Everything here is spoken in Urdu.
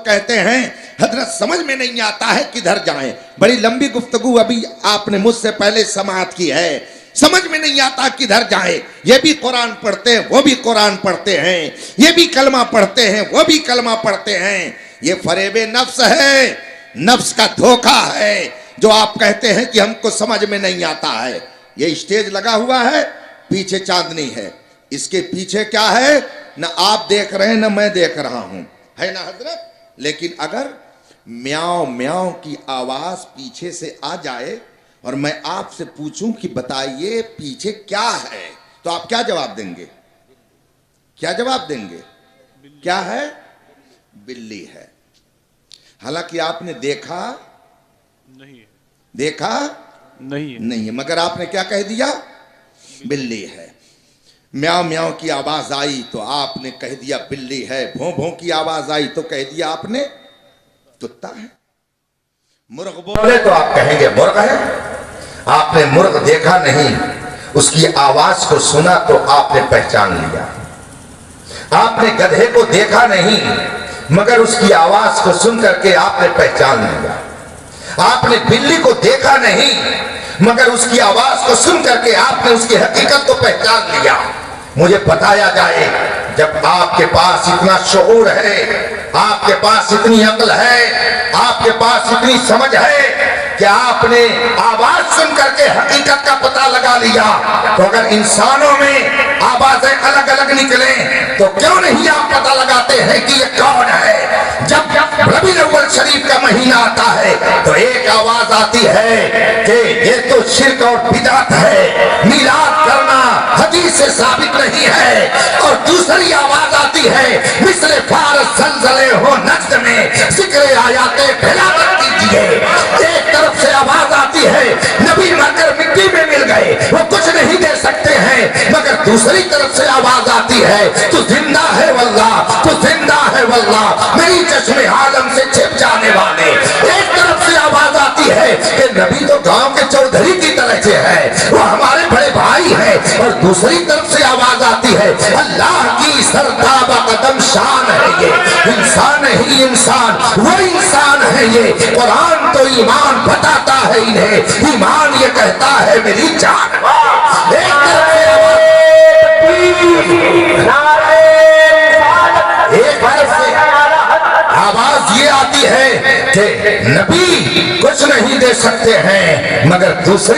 کہتے ہیں حضرت سمجھ میں نہیں آتا ہے کدھر جائیں. بڑی لمبی گفتگو ابھی آپ نے مجھ سے پہلے سماعت کی ہے. سمجھ میں نہیں آتا کدھر جائیں. یہ بھی قرآن پڑھتے ہیں وہ بھی قرآن پڑھتے ہیں, یہ بھی کلمہ پڑھتے ہیں وہ بھی کلمہ پڑھتے ہیں. یہ فریب نفس ہے, نفس کا دھوکہ ہے جو آپ کہتے ہیں کہ ہم کو سمجھ میں نہیں آتا ہے. یہ اسٹیج لگا ہوا ہے, پیچھے چاندنی ہے, اس کے پیچھے کیا ہے نہ آپ دیکھ رہے ہیں نہ میں دیکھ رہا ہوں, ہے نا حضرت. لیکن اگر میاؤں میاؤں کی آواز پیچھے سے آ جائے اور میں آپ سے پوچھوں کہ بتائیے پیچھے کیا ہے, تو آپ کیا جواب دیں گے؟ کیا جواب دیں گے؟ کیا ہے؟ بلی ہے. حالانکہ آپ نے دیکھا نہیں, دیکھا نہیں ہے, مگر آپ نے کیا کہہ دیا؟ بلی ہے. میاؤں میاؤں کی آواز آئی تو آپ نے کہہ دیا بلی ہے. بھوں بھوں کی آواز آئی تو کہہ دیا آپ نے کتا ہے. مرغ بولے تو آپ کہیں گے مرغ ہے. آپ نے مرغ دیکھا نہیں, اس کی آواز کو سنا تو آپ نے پہچان لیا. آپ نے گدھے کو دیکھا نہیں مگر اس کی آواز کو سن کر کے آپ نے پہچان لیا. آپ نے بلی کو دیکھا نہیں مگر اس کی آواز کو سن کر کے آپ نے اس کی حقیقت کو پہچان لیا. مجھے بتایا جائے جب آپ کے پاس اتنا شعور ہے, آپ کے پاس اتنی عقل ہے, آپ کے پاس اتنی سمجھ ہے کہ آپ نے آواز سن کر کے حقیقت کا پتہ لگا لیا, تو اگر انسانوں میں آوازیں الگ الگ نکلیں تو کیوں نہیں آپ پتہ لگاتے ہیں کہ یہ کون ہے؟ جب ربیع الاول شریف کا مہینہ آتا ہے تو ایک آواز آتی ہے کہ یہ تو شرک اور بدعت ہے, میلاد کرنا حدیث سے ثابت نہیں ہے, اور دوسری آواز آتی ہے مثل فارس زلزلے ہو نجد میں ذکر آیات تلاوت کیجیے. ایک طرف سے آواز آتی ہے نبی مر کر مٹی میں مل گئے وہ کچھ نہیں دے سکتے ہیں, مگر دوسری طرف سے آواز آتی ہے تو زندہ ہے واللہ, تو زندہ ہے واللہ میری چشم عالم سے چھپ جانے والے. ایک طرف سے آواز آتی ہے کہ نبی تو گاؤں کے چودھری کی طرح سے ہے, وہ ہمارے بڑے بھائی ہیں, اور دوسری طرف سے آواز آتی ہے اللہ کی سرتابہ قدم شان ہے, یہ انسان ہی انسان وہ انسان ہے, یہ قرآن تو ایمان بتاتا ہے انہیں, ایمان یہ کہتا ہے میری جان. ایک طرف سے آواز یہ آتی ہے کہ نبی کچھ نہیں دے سکتے ہیں, مگر دوسری